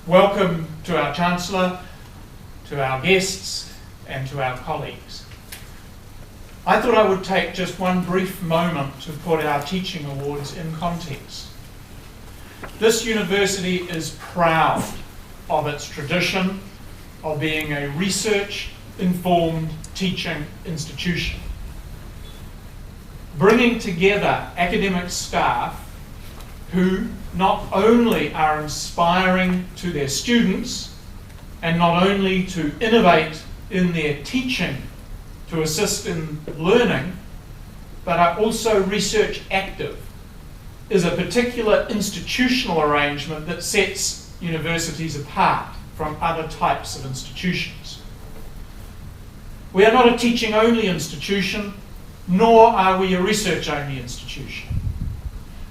Welcome to our Chancellor, to our guests, and to our colleagues. I thought I would take just one brief moment to put our teaching awards in context. This university is proud of its tradition of being a research-informed teaching institution, bringing together academic staff who not only are inspiring to their students and not only to innovate in their teaching to assist in learning, but are also research active, is a particular institutional arrangement that sets universities apart from other types of institutions. We are not a teaching-only institution, nor are we a research-only institution.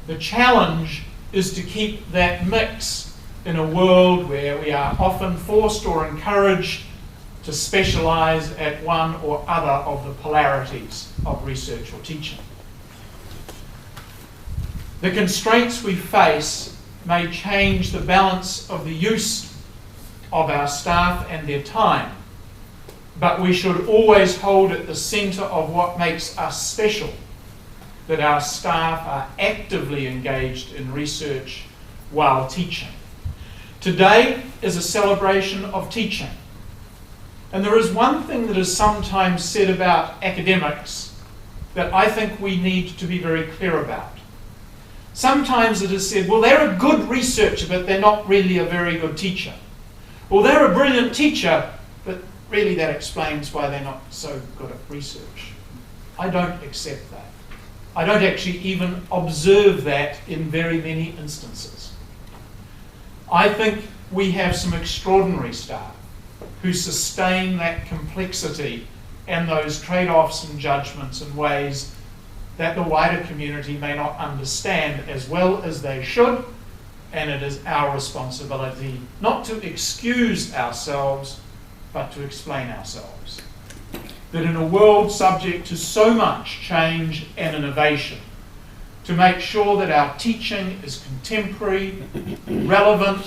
The challenge is to keep that mix in a world where we are often forced or encouraged to specialise at one or other of the polarities of research or teaching. The constraints we face may change the balance of the use of our staff and their time, but we should always hold at the centre of what makes us special that our staff are actively engaged in research while teaching. Today is a celebration of teaching. And there is one thing that is sometimes said about academics that I think we need to be very clear about. Sometimes it is said, well, they're a good researcher, but they're not really a very good teacher. Well, they're a brilliant teacher, but really that explains why they're not so good at research. I don't accept that. I don't actually even observe that in very many instances. I think we have some extraordinary staff who sustain that complexity and those trade-offs and judgments in ways that the wider community may not understand as well as they should, and it is our responsibility not to excuse ourselves, but to explain ourselves. That in a world subject to so much change and innovation, to make sure that our teaching is contemporary, relevant,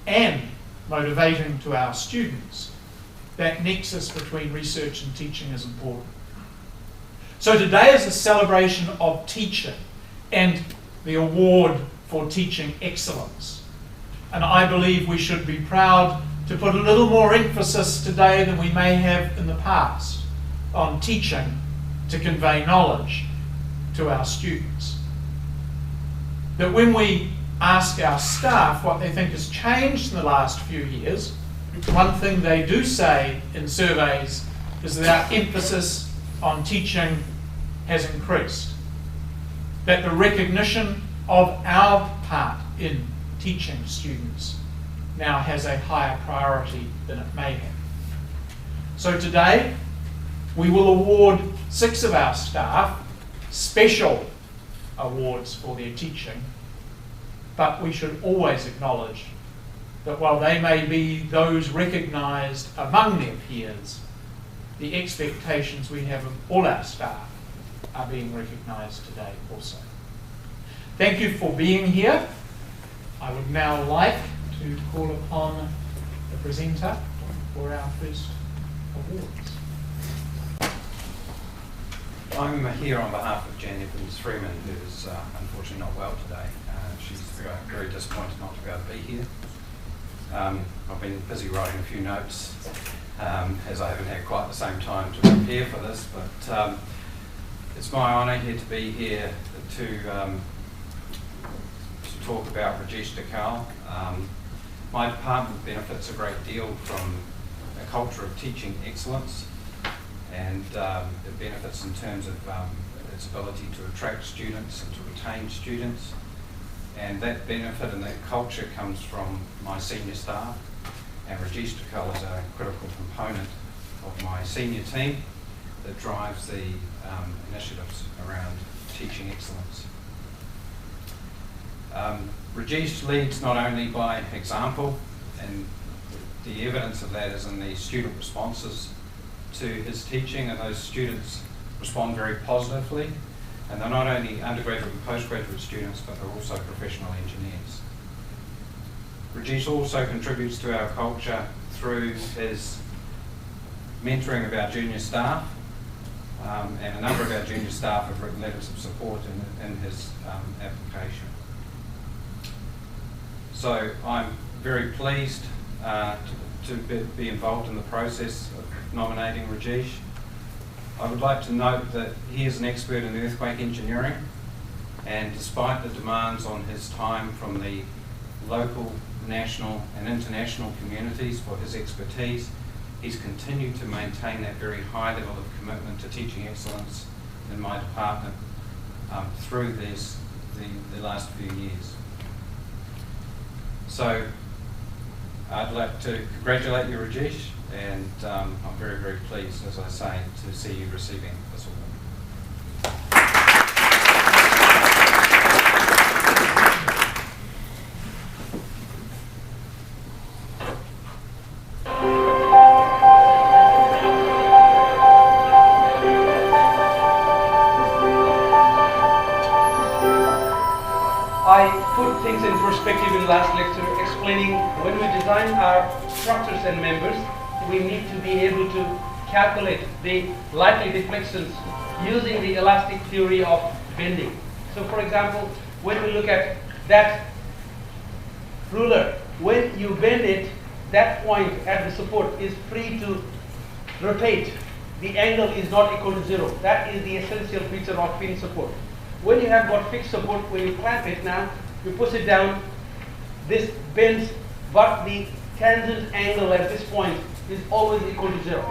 and motivating to our students, that nexus between research and teaching is important. So today is a celebration of teaching and the award for teaching excellence. And I believe we should be proud to put a little more emphasis today than we may have in the past on teaching to convey knowledge to our students. That when we ask our staff what they think has changed in the last few years, one thing they do say in surveys is that our emphasis on teaching has increased. That the recognition of our part in teaching students now has a higher priority than it may have. So today, we will award 6 of our staff special awards for their teaching, but we should always acknowledge that while they may be those recognised among their peers, the expectations we have of all our staff are being recognised today also. Thank you for being here. I would now like to call upon the presenter for our first awards. I'm here on behalf of Jan Evans-Freeman, who's unfortunately not well today. She's very disappointed not to be able to be here. I've been busy writing a few notes, as I haven't had quite the same time to prepare for this, but it's my honour here to be here to talk about Rajesh Dhakal. My department benefits a great deal from a culture of teaching excellence, and it benefits in terms of its ability to attract students and to retain students. And that benefit and that culture comes from my senior staff, and Rajesh Dhakal is a critical component of my senior team that drives the initiatives around teaching excellence. Rajesh leads not only by example, and the evidence of that is in the student responses to his teaching, and those students respond very positively, and they're not only undergraduate and postgraduate students, but they're also professional engineers. Rajesh also contributes to our culture through his mentoring of our junior staff, and a number of our junior staff have written letters of support in his application. So I'm very pleased to be involved in the process of nominating Rajesh. I would like to note that he is an expert in earthquake engineering, and despite the demands on his time from the local, national and international communities for his expertise, he's continued to maintain that very high level of commitment to teaching excellence in my department through the last few years. So I'd like to congratulate you, Rajesh, and I'm very, very pleased, as I say, to see you receiving this award. I put things in perspective in last lecture, explaining when we design our structures and members, we need to be able to calculate the likely deflections using the elastic theory of bending. So for example, when we look at that ruler, when you bend it, that point at the support is free to rotate. The angle is not equal to 0. That is the essential feature of pin support. When you have got fixed support, when you clamp it now, you push it down, this bends, but the tangent angle at this point is always equal to 0.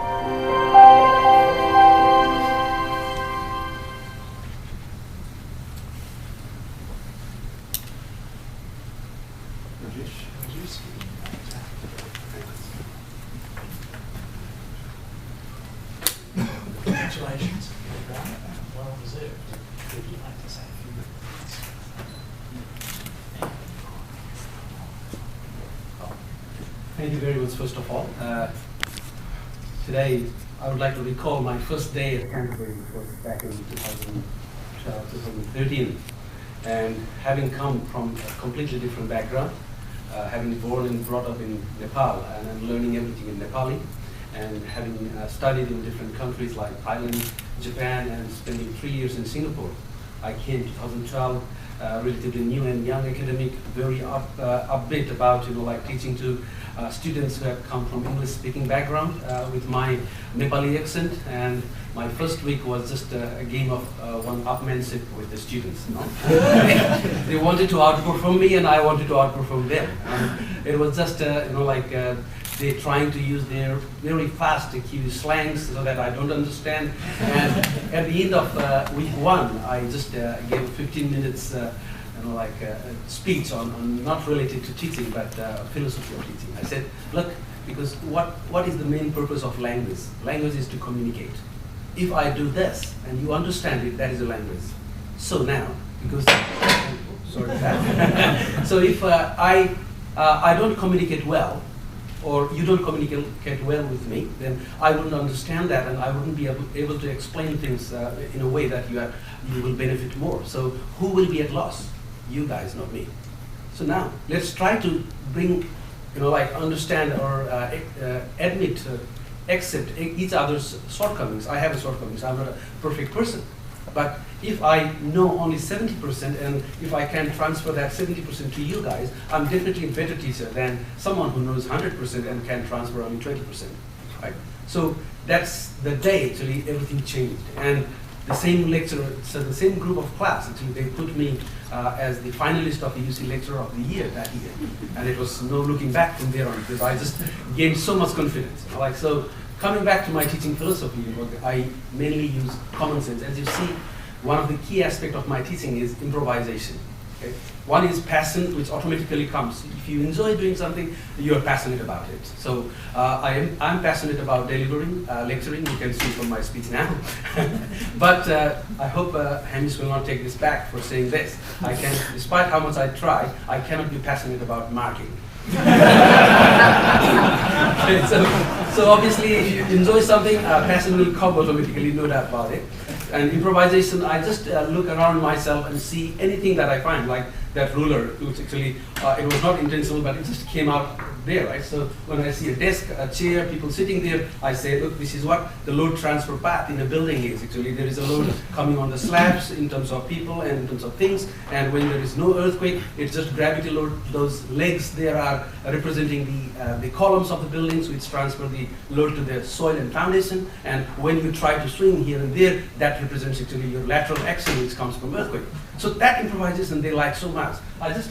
Congratulations. Well deserved. Would you like to say a few words? Thank you very much, first of all. Today, I would like to recall my first day at Canterbury, which was back in 2012, 2013. And having come from a completely different background, having born and brought up in Nepal, and I'm learning everything in Nepali, and having studied in different countries like Thailand, Japan, and spending 3 years in Singapore, I came 2012, relatively new and young academic, very upbeat about like teaching to students who have come from English-speaking background with my Nepali accent. And my first week was just a game of one-upmanship with the students. You know? They wanted to outperform me, and I wanted to outperform them. It was just they're trying to use their very fast Kiwi slangs so that I don't understand. And at the end of week 1, I just gave 15 minutes speech on not related to teaching, but philosophy of teaching. I said, look, because what is the main purpose of language? Language is to communicate. If I do this and you understand it, that is a language. So now, because sorry, so if I don't communicate well, or you don't communicate well with me, then I wouldn't understand that, and I wouldn't be able to explain things in a way that you will benefit more. So who will be at loss? You guys, not me. So now let's try to bring, understand or admit, accept each other's shortcomings. I have shortcomings. I'm not a perfect person. But if I know only 70%, and if I can transfer that 70% to you guys, I'm definitely a better teacher than someone who knows 100% and can transfer only 20%, right? So that's the day actually everything changed. And the same lecturer, so the same group of class, actually they put me as the finalist of the UC Lecturer of the Year that year. And it was no looking back from there on, because I just gained so much confidence. So coming back to my teaching philosophy, I mainly use common sense. As you see, one of the key aspects of my teaching is improvisation. Okay? One is passion, which automatically comes. If you enjoy doing something, you are passionate about it. So I'm passionate about delivering, lecturing. You can see from my speech now. But I hope Hamish will not take this back for saying this. I can, despite how much I try, I cannot be passionate about marking. Okay, so obviously, if you enjoy something, passion will come automatically, no doubt about it. And improvisation, I just look around myself and see anything that I find, like that ruler, which actually, it was not intentional, but it just came out there, right? So when I see a desk, a chair, people sitting there, I say, look, this is what the load transfer path in a building is. Actually, there is a load coming on the slabs in terms of people and in terms of things, and when there is no earthquake, it's just gravity load. Those legs there are representing the columns of the buildings, which transfer the load to the soil and foundation, and when you try to swing here and there, that represents actually your lateral action, which comes from earthquake. So that improvisation they like so much. I just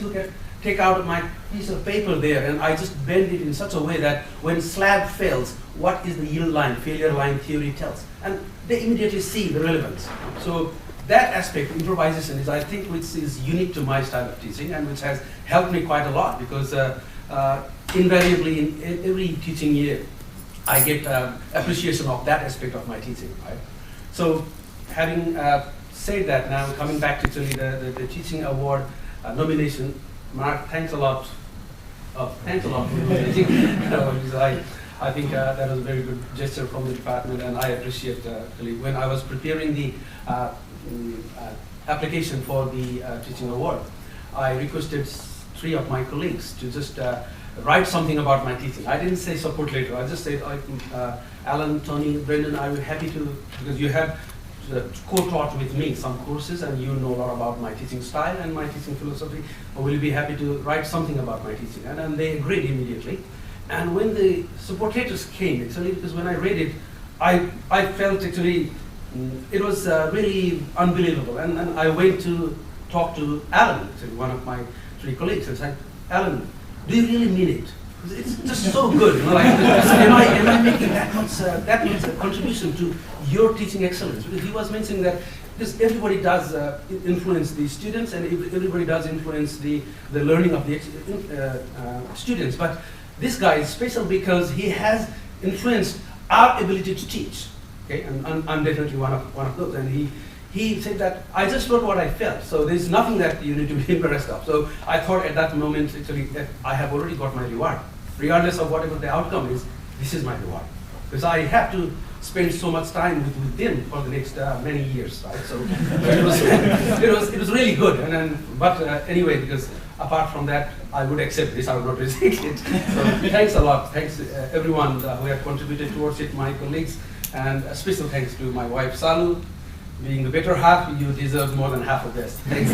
take out my piece of paper there, and I just bend it in such a way that when slab fails, what is the yield line, failure line theory tells? And they immediately see the relevance. So that aspect, improvisation, is I think which is unique to my style of teaching, and which has helped me quite a lot, because invariably in every teaching year, I get appreciation of that aspect of my teaching, right? So having said that, now coming back to actually the teaching award nomination, Mark, thanks a lot. Thanks a lot for nominating. I think that was a very good gesture from the department, and I appreciate when I was preparing the application for the teaching award, I requested 3 of my colleagues to just write something about my teaching. I didn't say support letter. I just said, Alan, Tony, Brendan, I will be happy to, because you have co-taught with me some courses, and you know a lot about my teaching style and my teaching philosophy. I will be happy to write something about my teaching. And they agreed immediately. And when the support letters came, actually, because when I read it, I felt actually it was really unbelievable. And I went to talk to Alan, actually, one of my 3 colleagues, and said, Alan, do you really mean it? It's just so good, you know, like, am I making that much contribution to your teaching excellence? Because he was mentioning that because everybody does influence the students, and everybody does influence the learning of the students. But this guy is special because he has influenced our ability to teach. Okay, and I'm definitely one of those. And he said that I just wrote what I felt, so there's nothing that you need to be embarrassed of. So I thought at that moment actually that I have already got my reward. Regardless of whatever the outcome is, this is my reward. Because I have to spend so much time with them for the next many years, right? So it was really good. But anyway, because apart from that, I would accept this, I would not reject it. So thanks a lot. Thanks everyone who have contributed towards it, my colleagues, and a special thanks to my wife, Salu. Being the better half, you deserve more than half of this. Thanks.